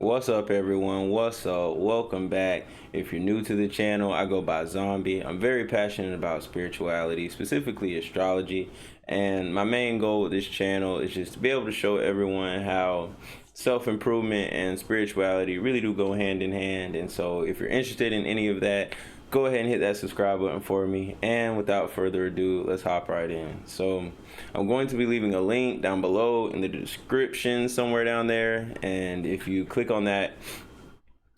What's up, everyone? What's up? Welcome back. If you're new to the channel, I go by Zombie. I'm very passionate about spirituality, specifically astrology. And my main goal with this channel is just to be able to show everyone how self-improvement and spirituality really do go hand in hand. And so if you're interested in any of that, go ahead and hit that subscribe button for me. And without further ado, let's hop right in. So I'm going to be leaving a link down below in the description somewhere down there, and if you click on that,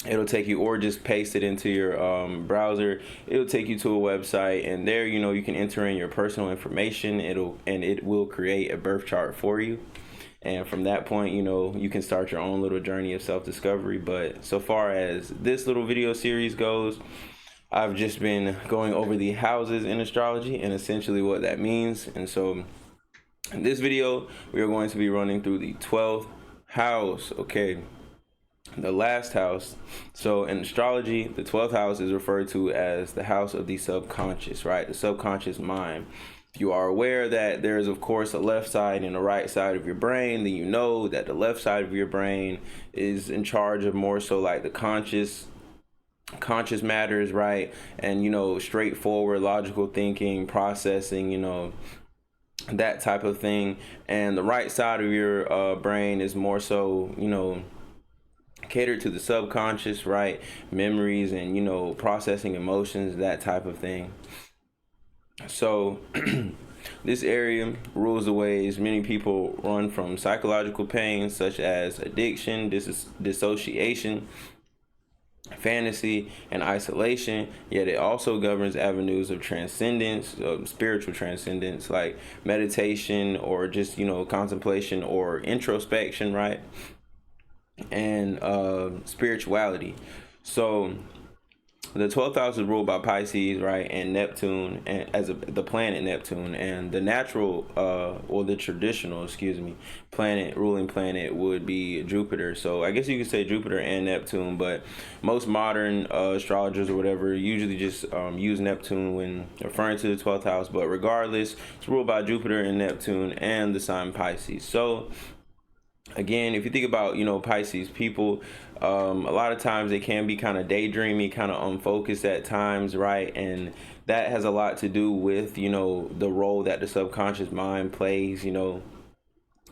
it'll take you, or just paste it into your browser, it'll take you to a website, and there you can enter in your personal information. It will create a birth chart for you, and from that point you can start your own little journey of self-discovery. But so far as this little video series goes, I've just been going over the houses in astrology and essentially what that means. And so in this video, we are going to be running through the 12th house, okay? The last house. So in astrology, the 12th house is referred to as the house of the subconscious, right? The subconscious mind. If you are aware that there is, of course, a left side and a right side of your brain, then you know that the left side of your brain is in charge of more so like the conscious matters, right? And straightforward logical thinking, processing, that type of thing. And the right side of your brain is more so catered to the subconscious, right? Memories and processing emotions, that type of thing. So this area rules the ways many people run from psychological pain such as addiction, dissociation, fantasy, and isolation. Yet it also governs avenues of transcendence, spiritual transcendence, like meditation or just contemplation or introspection, right? And spirituality. So the 12th house is ruled by Pisces, right, and Neptune, and the planet Neptune, and the natural, or the traditional, ruling planet would be Jupiter. So I guess you could say Jupiter and Neptune, but most modern astrologers or whatever usually just use Neptune when referring to the 12th house. But regardless, it's ruled by Jupiter and Neptune and the sign Pisces. So again, if you think about Pisces people, a lot of times they can be kind of daydreamy, kind of unfocused at times, right? And that has a lot to do with the role that the subconscious mind plays in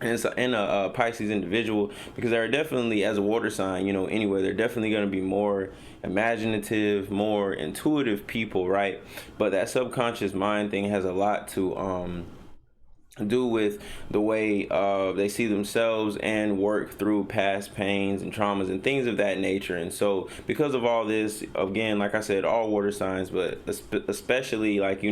a Pisces individual, because they're definitely, as a water sign, anyway, they're definitely going to be more imaginative, more intuitive people, right? But that subconscious mind thing has a lot to do with the way they see themselves and work through past pains and traumas and things of that nature. And so because of all this, again, like I said, all water signs, but especially like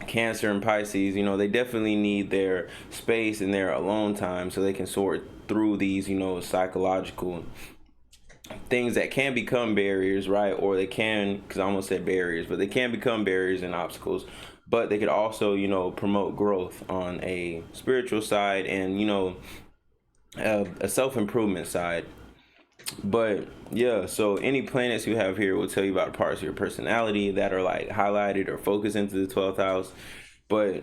Cancer and Pisces, they definitely need their space and their alone time so they can sort through these psychological things that can become barriers, right? Or they can, because I almost said barriers, but they can become barriers and obstacles. But they could also promote growth on a spiritual side and a self-improvement side. But yeah, so any planets you have here will tell you about parts of your personality that are like highlighted or focused into the 12th house. But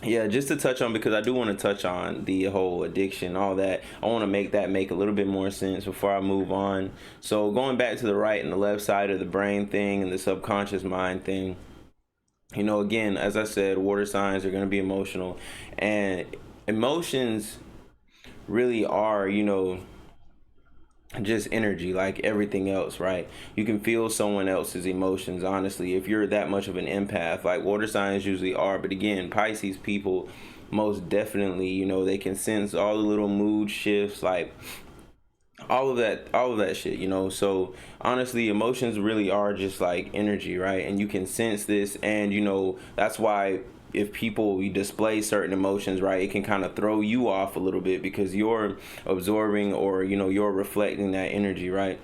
yeah, just to touch on, because I do want to touch on the whole addiction, all that, I want to make that make a little bit more sense before I move on. So going back to the right and the left side of the brain thing and the subconscious mind thing, again, as I said, water signs are going to be emotional, and emotions really are just energy, like everything else, right? You can feel someone else's emotions, honestly, if you're that much of an empath, like water signs usually are. But again, Pisces people, most definitely, they can sense all the little mood shifts, like all of that shit. So honestly, emotions really are just like energy, right? And you can sense this, and that's why if people display certain emotions, right, it can kind of throw you off a little bit because you're absorbing, or you're reflecting that energy, right,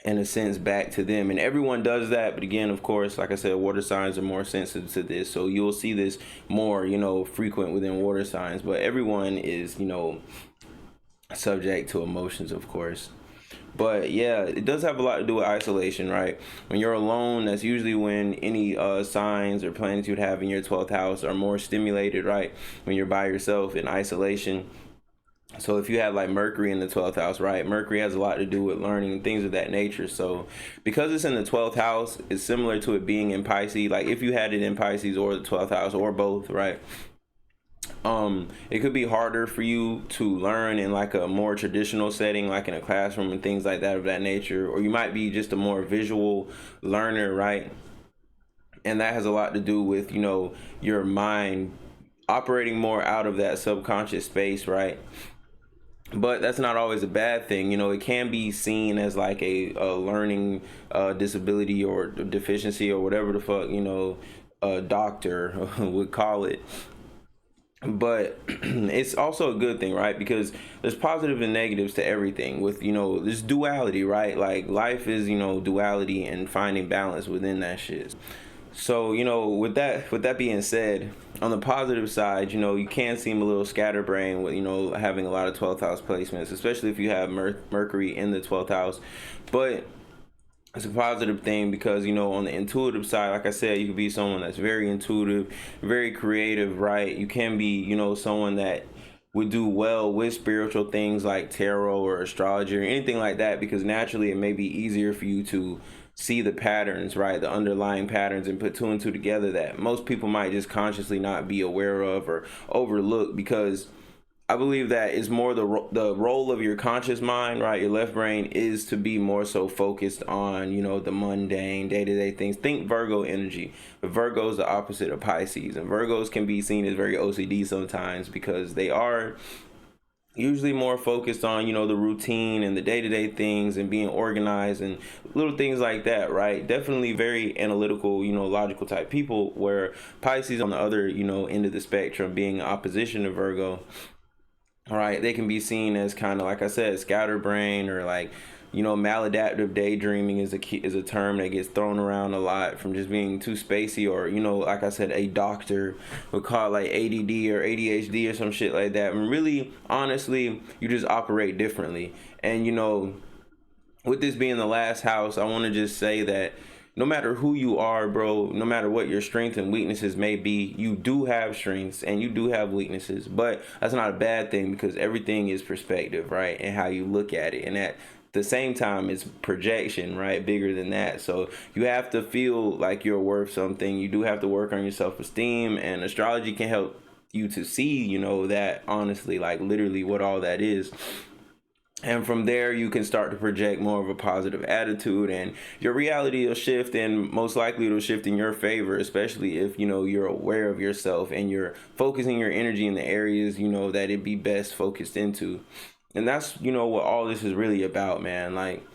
in a sense back to them. And everyone does that, but again, of course, like I said, water signs are more sensitive to this, so you'll see this more frequent within water signs. But everyone is subject to emotions, of course. But yeah, it does have a lot to do with isolation, right? When you're alone, that's usually when any signs or planets you'd have in your 12th house are more stimulated, right? When you're by yourself in isolation, So if you have like Mercury in the 12th house, right? Mercury has a lot to do with learning and things of that nature. So because it's in the 12th house, it's similar to it being in Pisces. Like if you had it in Pisces or the 12th house or both, right? It could be harder for you to learn in like a more traditional setting, like in a classroom and things like that of that nature, or you might be just a more visual learner, right? And that has a lot to do with, you know, your mind operating more out of that subconscious space, right? But that's not always a bad thing. You know, it can be seen as like a learning disability or deficiency or whatever the fuck, you know, a doctor would call it. But it's also a good thing, right? Because there's positive and negatives to everything with, you know, this duality, right? Like life is, you know, duality and finding balance within that shit. So, you know, with that being said, on the positive side, you know, you can seem a little scatterbrained with, you know, having a lot of 12th house placements, especially if you have Mercury in the 12th house. But it's a positive thing because, you know, on the intuitive side, like I said, you could be someone that's very intuitive, very creative, right? You can be, you know, someone that would do well with spiritual things like tarot or astrology or anything like that, because naturally it may be easier for you to see the patterns, right? The underlying patterns, and put two and two together that most people might just consciously not be aware of or overlook. Because I believe that it's more the role of your conscious mind, right? Your left brain is to be more so focused on, you know, the mundane, day-to-day things. Think Virgo energy. But Virgo is the opposite of Pisces, and Virgos can be seen as very OCD sometimes because they are usually more focused on, you know, the routine and the day-to-day things and being organized and little things like that, right? Definitely very analytical, you know, logical type people, where Pisces on the other, you know, end of the spectrum, being opposition to Virgo. All right, they can be seen as kind of, like I said, scatterbrain, or like, you know, maladaptive daydreaming is a term that gets thrown around a lot, from just being too spacey, or, you know, like I said, a doctor would call it like ADD or ADHD or some shit like that. And really, honestly, you just operate differently. And, you know, with this being the last house, I want to just say that no matter who you are, bro, no matter what your strengths and weaknesses may be, you do have strengths and you do have weaknesses. But that's not a bad thing, because everything is perspective, right? And how you look at it. And at the same time, it's projection, right? Bigger than that. So you have to feel like you're worth something. You do have to work on your self-esteem, and astrology can help you to see, you know, that honestly, like literally what all that is. And from there, you can start to project more of a positive attitude, and your reality will shift, and most likely it'll shift in your favor, especially if, you know, you're aware of yourself and you're focusing your energy in the areas, you know, that it'd be best focused into. And that's, you know, what all this is really about, man. Like,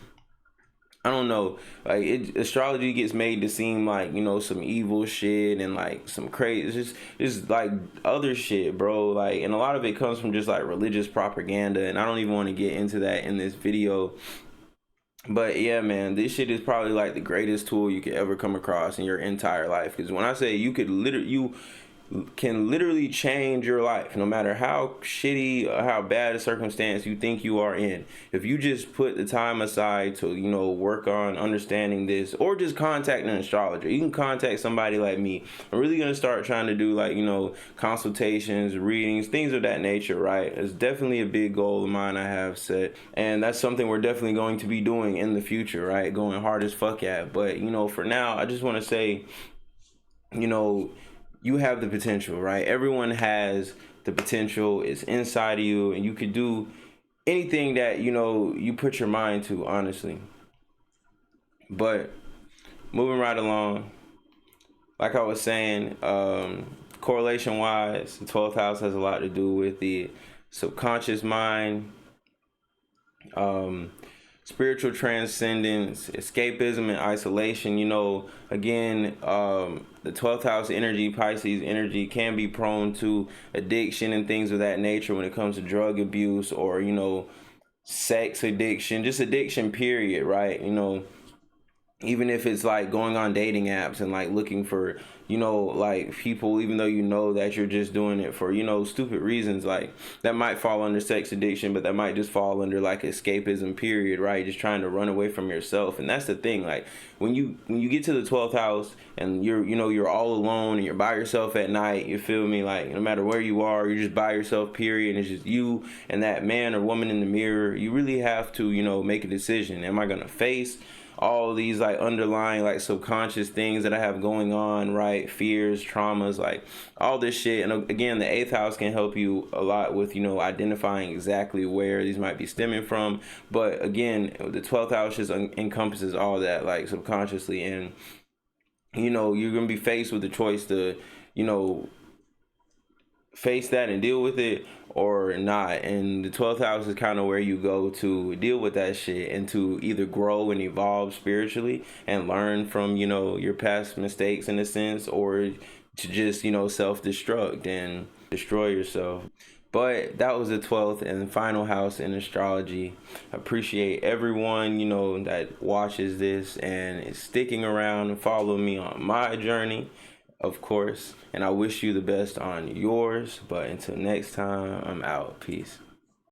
I don't know, like astrology gets made to seem like, you know, some evil shit and like some crazy, it's like other shit, bro. Like, and a lot of it comes from just like religious propaganda, and I don't even want to get into that in this video. But yeah, man, this shit is probably like the greatest tool you could ever come across in your entire life. Because when I say you can literally change your life, no matter how shitty or how bad a circumstance you think you are in. If you just put the time aside to, you know, work on understanding this, or just contact an astrologer. You can contact somebody like me. I'm really gonna start trying to do, like, you know, consultations, readings, things of that nature, right? It's definitely a big goal of mine I have set, and that's something we're definitely going to be doing in the future, right? Going hard as fuck at. But, you know, for now, I just want to say, you know, you have the potential, right? Everyone has the potential. It's inside of you, and you could do anything that, you know, you put your mind to, honestly. But moving right along, like I was saying, correlation wise, the 12th house has a lot to do with the subconscious mind, spiritual transcendence, escapism, and isolation. You know, again, the 12th house energy, Pisces energy, can be prone to addiction and things of that nature when it comes to drug abuse, or, you know, sex addiction, just addiction period, right? You know, even if it's like going on dating apps and like looking for, like people, even though you know that you're just doing it for, stupid reasons, like that might fall under sex addiction, but that might just fall under like escapism period, right? Just trying to run away from yourself. And that's the thing, like when you get to the 12th house and you're all alone and you're by yourself at night, you feel me, like no matter where you are, you're just by yourself, period, and it's just you and that man or woman in the mirror. You really have to make a decision. Am I gonna face all these like underlying like subconscious things that I have going on, right? Fears, traumas, like all this shit. And again, the 8th house can help you a lot with identifying exactly where these might be stemming from. But again, the 12th house just encompasses all that, like subconsciously. And you're gonna be faced with the choice to face that and deal with it or not. And the 12th house is kind of where you go to deal with that shit and to either grow and evolve spiritually and learn from your past mistakes in a sense, or to just self-destruct and destroy yourself. But that was the 12th and final house in astrology. Appreciate everyone that watches this and is sticking around and following me on my journey, of course, and I wish you the best on yours. But until next time, I'm out. Peace.